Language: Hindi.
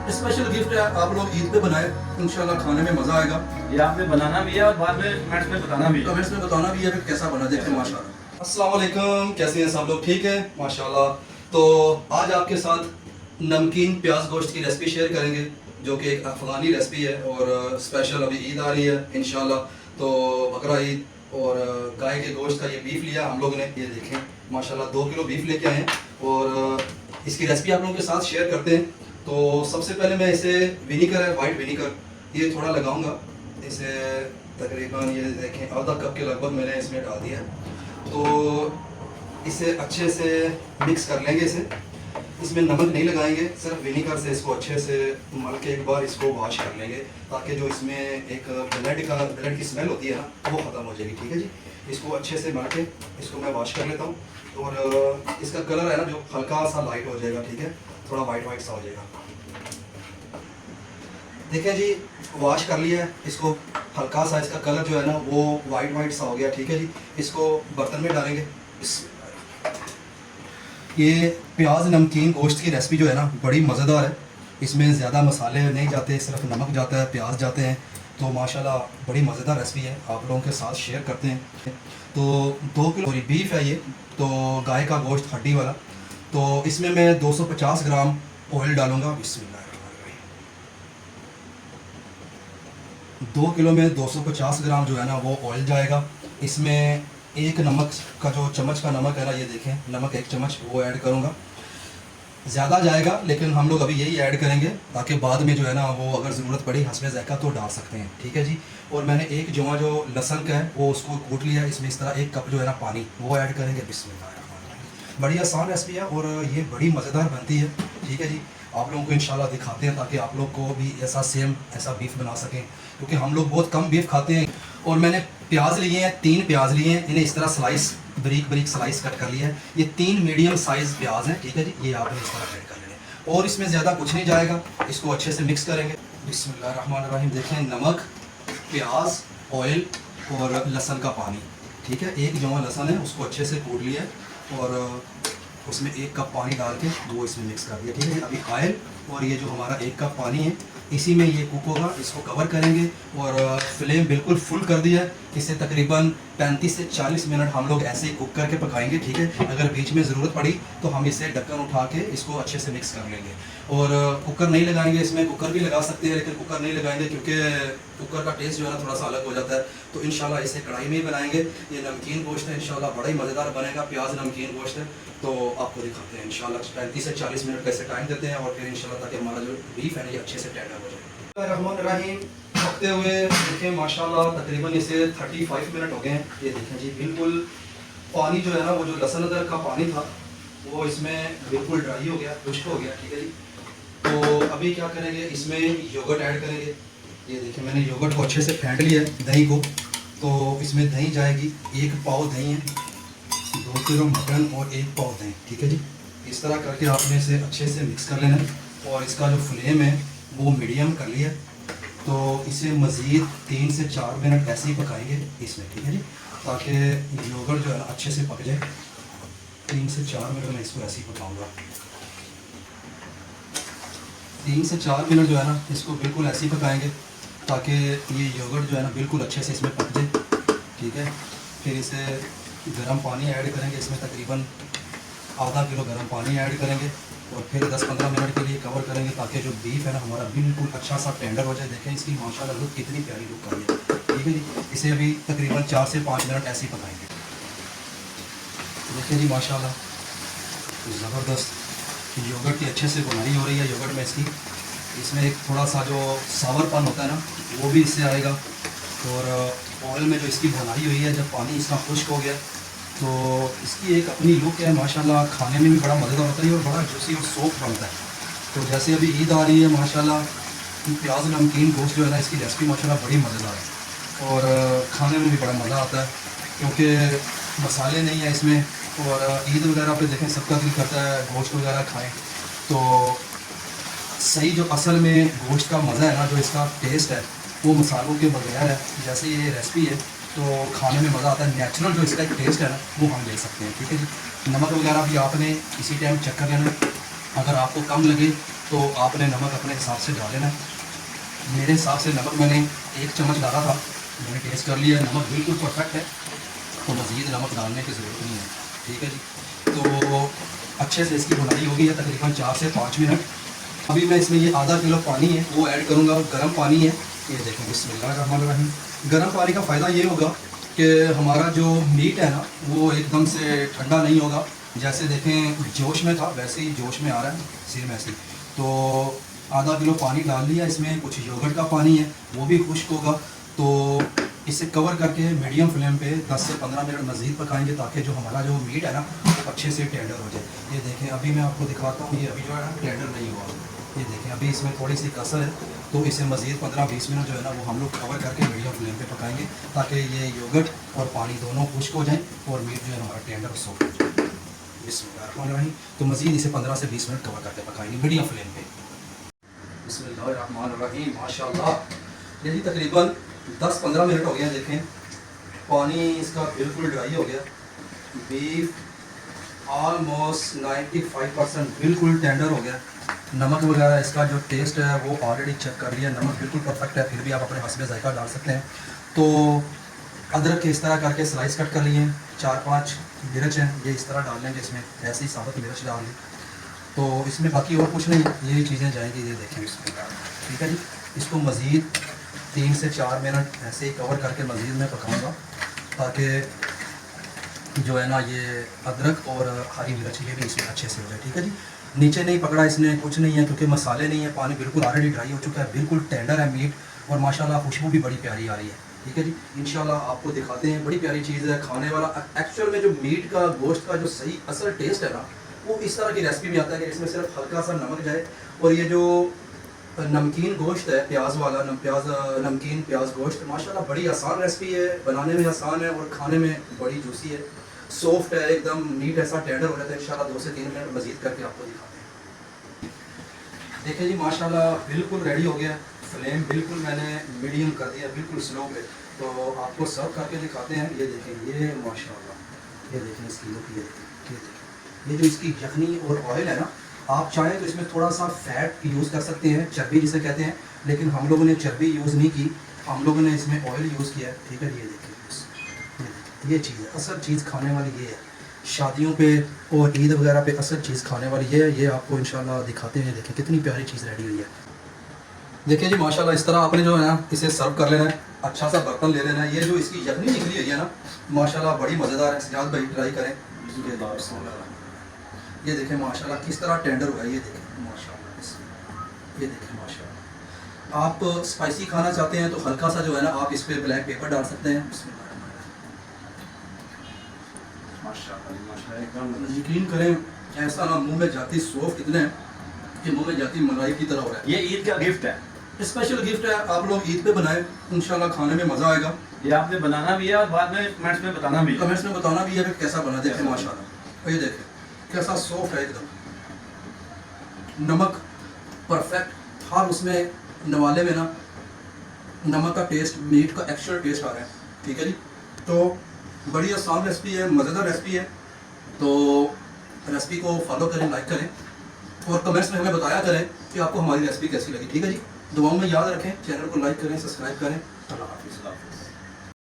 स्पेशल गिफ्ट है, आप लोग ईद पे बनाए, इंशाल्लाह खाने में मज़ा आएगा। ये आपने बनाना भी है और बाद में कमेंट्स में बताना भी है। कमेंट्स में बताना भी है फिर कैसा बना, देखते हैं माशाल्लाह। अस्सलाम वालेकुम, कैसे हैं सब लोग? ठीक है माशाल्लाह। तो आज आपके साथ नमकीन प्याज गोश्त की रेसिपी शेयर करेंगे, जो कि एक अफ़गानी रेसिपी है और स्पेशल अभी ईद आ रही है इंशाल्लाह। तो बकरा ईद और गाय के गोश्त का ये बीफ लिया हम लोग ने, ये देखें माशाल्लाह 2 किलो बीफ लेके आए हैं और इसकी रेसिपी आप लोगों के साथ शेयर करते हैं। तो सबसे पहले मैं इसे विनीगर है, वाइट विनीगर, ये थोड़ा लगाऊंगा इसे, तकरीबन ये देखें आधा कप के लगभग मैंने इसमें डाल दिया है। तो इसे अच्छे से मिक्स कर लेंगे। इसमें नमक नहीं लगाएंगे, सिर्फ विनीगर से इसको अच्छे से मल के एक बार इसको वॉश कर लेंगे, ताकि जो इसमें एक ब्लड की स्मेल होती है ना वो ख़त्म हो जाएगी। ठीक है जी, इसको अच्छे से मल के इसको मैं वॉश कर लेता हूँ और इसका कलर है ना जो हल्का सा लाइट हो जाएगा। ठीक है, थोड़ा वाइट वाइट सा हो जाएगा। देखें जी, वॉश कर लिया है इसको, हल्का सा इसका कलर जो है ना वो वाइट वाइट सा हो गया। ठीक है जी, इसको बर्तन में डालेंगे। ये प्याज नमकीन गोश्त की रेसिपी जो है ना बड़ी मज़ेदार है, इसमें ज़्यादा मसाले नहीं जाते, सिर्फ नमक जाता है, प्याज जाते हैं। तो माशाल्लाह बड़ी मज़ेदार रेसिपी है, आप लोगों के साथ शेयर करते हैं। तो 2 किलो बीफ है ये, तो गाय का गोश्त हड्डी वाला। तो इसमें मैं 250 ग्राम ऑयल डालूँगा। बिस्मिल्लाह, 2 किलो में 250 ग्राम जो है ना वो ऑयल जाएगा। इसमें एक नमक का जो चम्मच का नमक है ना, ये देखें नमक 1 चम्मच वो ऐड करूँगा। ज़्यादा जाएगा लेकिन हम लोग अभी यही ऐड करेंगे, ताकि बाद में जो है ना वो अगर ज़रूरत पड़ी हस्बे ज़ायक़ा तो डाल सकते हैं। ठीक है जी, और मैंने एक जो लहसुन का है वो उसको कूट लिया, इसमें इस तरह 1 कप जो है ना पानी वो ऐड करेंगे। बिस्मिल्लाह, बड़ी आसान रेसिपी है और ये बड़ी मज़ेदार बनती है। ठीक है जी, आप लोगों को इंशाल्लाह दिखाते हैं ताकि आप लोग को भी ऐसा बीफ बना सकें, क्योंकि हम लोग बहुत कम बीफ खाते हैं। और मैंने प्याज लिए हैं, 3 प्याज लिए हैं, इन्हें इस तरह स्लाइस बारीक बारीक स्लाइस कट कर लिया है। ये 3 मीडियम साइज़ प्याज हैं। ठीक है जी, ये आपने इस तरह कट कर लेंगे और इसमें ज़्यादा कुछ नहीं जाएगा, इसको अच्छे से मिक्स करेंगे। बिस्मिल्लाहिर्रहमानिर्रहीम। देखें नमक, प्याज, ऑयल और लहसुन का पानी। ठीक है, एक जो लहसुन है उसको अच्छे से कूट लिया और उसमें 1 कप पानी डाल के वो इसमें मिक्स कर दिया। ठीक है, अभी ऑयल और ये जो हमारा 1 कप पानी है इसी में ये कुक होगा। इसको कवर करेंगे और फ्लेम बिल्कुल फुल कर दिया है। इसे तकरीबन 35 से 40 मिनट हम लोग ऐसे ही कुक करके पकाएंगे। ठीक है, अगर बीच में ज़रूरत पड़ी तो हम इसे ढक्कन उठा के इसको अच्छे से मिक्स कर लेंगे। और कुकर नहीं लगाएंगे, इसमें कुकर भी लगा सकते हैं लेकिन कुकर नहीं लगाएंगे क्योंकि कुकर का टेस्ट जो है ना थोड़ा सा अलग हो जाता है। तो इंशाल्लाह इसे कढ़ाई में ही बनाएंगे। ये नमकीन गोश्त है, इंशाल्लाह बड़ा ही मज़ेदार बनेगा। प्याज नमकीन गोश्त है, तो आपको दिखाते हैं इंशाल्लाह। 35 से 40 मिनट का इसे टाइम देते हैं और फिर इंशाल्लाह ताकि हमारा जो बीफ है ना ये अच्छे से टेंडर हो जाए। रहमानिर्रहीम पकते हुए देखें माशाल्लाह तकरीबन इसे 35 मिनट हो गए हैं। ये देखें जी, बिल्कुल पानी जो है ना वो जो लहसुन अदरक का पानी था वो इसमें बिल्कुल ड्राई हो गया, खुश्क हो गया। ठीक है जी, तो अभी क्या करेंगे, इसमें योगर्ट ऐड करेंगे। ये देखिए मैंने योगर्ट को अच्छे से फेंट लिया है दही को। तो इसमें दही जाएगी, 1 पाव दही है, 2 किलो मटन और 1 पाव दही। ठीक है जी, इस तरह करके आपने इसे अच्छे से मिक्स कर लेना है और इसका जो फ्लेम है वो मीडियम कर लिया। तो इसे मज़ीद 3 से 4 मिनट ऐसे ही पकाएंगे इसमें। ठीक है जी, ताकि योगर्ट जो है ना अच्छे से पक जाए। 3 से 4 मिनट मैं इसको ऐसे ही पकाऊंगा। 3 से 4 मिनट जो है ना इसको बिल्कुल ऐसे ही पकाएंगे ताकि ये योगर्ट जो है ना बिल्कुल अच्छे से इसमें पक जाए। ठीक है, फिर इसे गर्म पानी ऐड करेंगे, इसमें तकरीबन आधा किलो गर्म पानी ऐड करेंगे और फिर 10-15 मिनट के लिए कवर करेंगे ताकि जो बीफ है ना हमारा बिल्कुल अच्छा सा टेंडर हो जाए। देखें इसकी माशाल्लाह लुक कितनी प्यारी लुक आई है। ठीक है जी, इसे अभी तकरीबन 4 से 5 मिनट ऐसे ही पकाएंगे। देखिए जी माशाल्लाह ज़बरदस्त योगर्ट की अच्छे से बुनाई हो रही है। योगर्ट में इसमें एक थोड़ा सा जो सावरपन होता है ना वो भी इससे आएगा। और ऑयल में जो इसकी बुनाई हुई है, जब पानी इसका खुश्क हो गया तो इसकी एक अपनी लुक है माशाल्लाह, खाने में भी बड़ा मज़ेदार होता है और बड़ा जूसी और सॉफ्ट बनता है। तो जैसे अभी ईद आ रही है माशाल्लाह, प्याज नमकीन गोश्त जो है ना इसकी रेसिपी माशाल्लाह बड़ी मज़ेदार है और खाने में भी बड़ा मज़ा आता है क्योंकि मसाले नहीं है इसमें। और ईद वगैरह पे देखें सबका दिल करता है गोश्त वगैरह खाएँ, तो सही जो असल में गोश्त का मज़ा है ना, जो इसका टेस्ट है वो मसालों के बगैर है। जैसे ये रेसिपी है तो खाने में मज़ा आता है, नेचुरल जो इसका एक टेस्ट है ना वो हम ले सकते हैं। ठीक है जी, नमक वगैरह भी आपने इसी टाइम चेक कर लेना है। अगर आपको कम लगे तो आपने नमक अपने हिसाब से डाल लेना है। मेरे हिसाब से नमक मैंने 1 चम्मच डाला था, मैंने टेस्ट कर लिया, नमक बिल्कुल परफेक्ट है, तो मज़ीद नमक डालने की ज़रूरत नहीं है। ठीक है जी, तो अच्छे से इसकी बुनाई होगी है तकरीबन 4 से 5 मिनट। अभी मैं इसमें ये आधा किलो पानी है वो ऐड करूँगा, गर्म पानी है। ये देखें, बिस्मिल्लाहिर्रहमानिर्रहीम। गर्म पानी का फ़ायदा ये होगा कि हमारा जो मीट है ना वो एकदम से ठंडा नहीं होगा। जैसे देखें जोश में था वैसे ही जोश में आ रहा है, सेम ऐसे ही। तो आधा किलो पानी डाल लिया, इसमें कुछ योगर्ट का पानी है वो भी खुश्क होगा। तो इसे कवर करके मीडियम फ्लेम पे 10 से 15 मिनट मज़ीद पकाएंगे ताकि जो हमारा जो मीट है ना वो अच्छे से टेंडर हो जाए। ये देखें, अभी मैं आपको दिखाता हूँ, ये अभी जो है ना टेंडर नहीं हुआ। ये देखें, अभी इसमें थोड़ी सी कसर है, तो इसे मज़ीद 15-20 मिनट जो है ना वो हम लोग कवर करके मीडियम फ्लेम पे पकाएंगे ताकि ये योगर्ट और पानी दोनों खुश्क हो जाएँ और मीट जो है हमारा टेंडर सॉफ्ट हो जाए। बिस्मिल्लाहिर्रहमानिर्रहीम। तो मज़ीद इसे 15 से 20 मिनट कवर करके पकाएंगे मीडियम फ्लेम पे। बिस्मिल्लाहिर्रहमानिर्रहीम। माशाल्लाह, ये जी तकरीबन 10-15 मिनट हो गया। देखें पानी इसका बिल्कुल ड्राई हो गया, बीफ ऑलमोस्ट 95% बिल्कुल टेंडर हो गया। नमक वगैरह इसका जो टेस्ट है वो ऑलरेडी चेक कर लिया, नमक बिल्कुल परफेक्ट है, फिर भी आप अपने हस्बे जायका डाल सकते हैं। तो अदरक के इस तरह करके स्लाइस कट कर लिए, 4-5 मिर्च हैं ये इस तरह डाल लेंगे, इसमें ऐसे ही साबुत मिर्च डाल लें। तो इसमें बाकी और कुछ नहीं, यही चीज़ें जाएंगी। ये देखें इसमें, ठीक है जी। इसको मज़ीद 3 से 4 मिनट ऐसे ही कवर करके मज़ीद मैं पकाऊंगा ताकि जो है ना ये अदरक और हरी मिर्च ये भी इसमें अच्छे से हो जाए। ठीक है जी, नीचे नहीं पकड़ा इसने, कुछ नहीं है क्योंकि मसाले नहीं है, पानी बिल्कुल ऑलरेडी ड्राई हो चुका है, बिल्कुल टेंडर है मीट और माशाल्लाह खुशबू भी बड़ी प्यारी आ रही है। ठीक है जी, इंशाल्लाह आपको दिखाते हैं, बड़ी प्यारी चीज़ है खाने वाला। एक्चुअल में जो मीट का गोश्त का जो सही असल टेस्ट है ना वो इस तरह की रेसिपी में आता है कि इसमें सिर्फ हल्का सा नमक जाए और ये जो नमकीन गोश्त है प्याज वाला, नमकीन प्याज गोश्त, माशाल्लाह बड़ी आसान रेसिपी है, बनाने में आसान है और खाने में बड़ी जूसी है, सॉफ्ट है एकदम, मीट ऐसा टेंडर हो जाता है। इंशाल्लाह 2 से 3 मिनट मज़ीद करके आपको दिखाते हैं। देखिए जी माशाल्लाह बिल्कुल रेडी हो गया, फ्लेम बिल्कुल मैंने मीडियम कर दिया, बिल्कुल स्लो पे। तो आपको सर्व करके दिखाते हैं। ये देखें, ये माशाल्लाह, ये देखें इसकी लुक, ये देखें, ये जो इसकी यखनी और ऑयल है ना, आप चाहें तो इसमें थोड़ा सा फैट यूज़ कर सकते हैं, चर्बी जिसे कहते हैं, लेकिन हम लोगों ने चर्बी यूज़ नहीं की, हम लोगों ने इसमें ऑयल यूज़ किया है। ठीक है, ये देखिए, ये चीज़ है असल चीज़ खाने वाली, ये है शादियों पे और ईद वगैरह पे असल चीज़ खाने वाली ये है। ये आपको इंशाल्लाह दिखाते हैं, देखें कितनी प्यारी चीज़ रेडी हुई है। देखिए जी माशाल्लाह, इस तरह आपने जो है ना इसे सर्व कर लेना है, अच्छा सा बर्तन ले लेना है। ये जो इसकी यखनी निकली हुई है ना माशाल्लाह बड़ी मज़ेदार है, सजाद भाई ट्राई करें। ये देखें माशाल्लाह किस तरह टेंडर हुआ है, ये देखें माशाल्लाह, ये देखें माशाल्लाह। आप स्पाइसी खाना चाहते हैं तो हल्का सा जो है ना आप इस पर ब्लैक पेपर डाल सकते हैं। माशाल्लाह एकदम यकीन करें ऐसा ना मुंह में जाती सॉफ्ट इतने हैं कि मुंह में जाती मलाई की तरह हो रहा है। ये ईद का गिफ्ट है, स्पेशल गिफ्ट है, आप लोग ईद पे बनाएं, इंशाल्लाह खाने में मज़ा आएगा। ये आपने बनाना भी है और बाद में कमेंट्स में बताना भी है। कमेंट्स में बताना भी है कि कैसा बना। देखें माशाल्लाह, ये देखें कैसा सॉफ्ट है एकदम, नमक परफेक्ट, हर उसमें नवाले में ना नमक का टेस्ट, मीट का एक्चुअल टेस्ट आ रहा है। ठीक है जी, तो बड़ी आसान रेसिपी है, मज़ेदार रेसिपी है। तो रेसिपी को फॉलो करें, लाइक करें और कमेंट्स में हमें बताया करें कि आपको हमारी रेसिपी कैसी लगी। ठीक है जी, दुआओं में याद रखें, चैनल को लाइक करें, सब्सक्राइब करें। अल्लाह हाफ़िज़।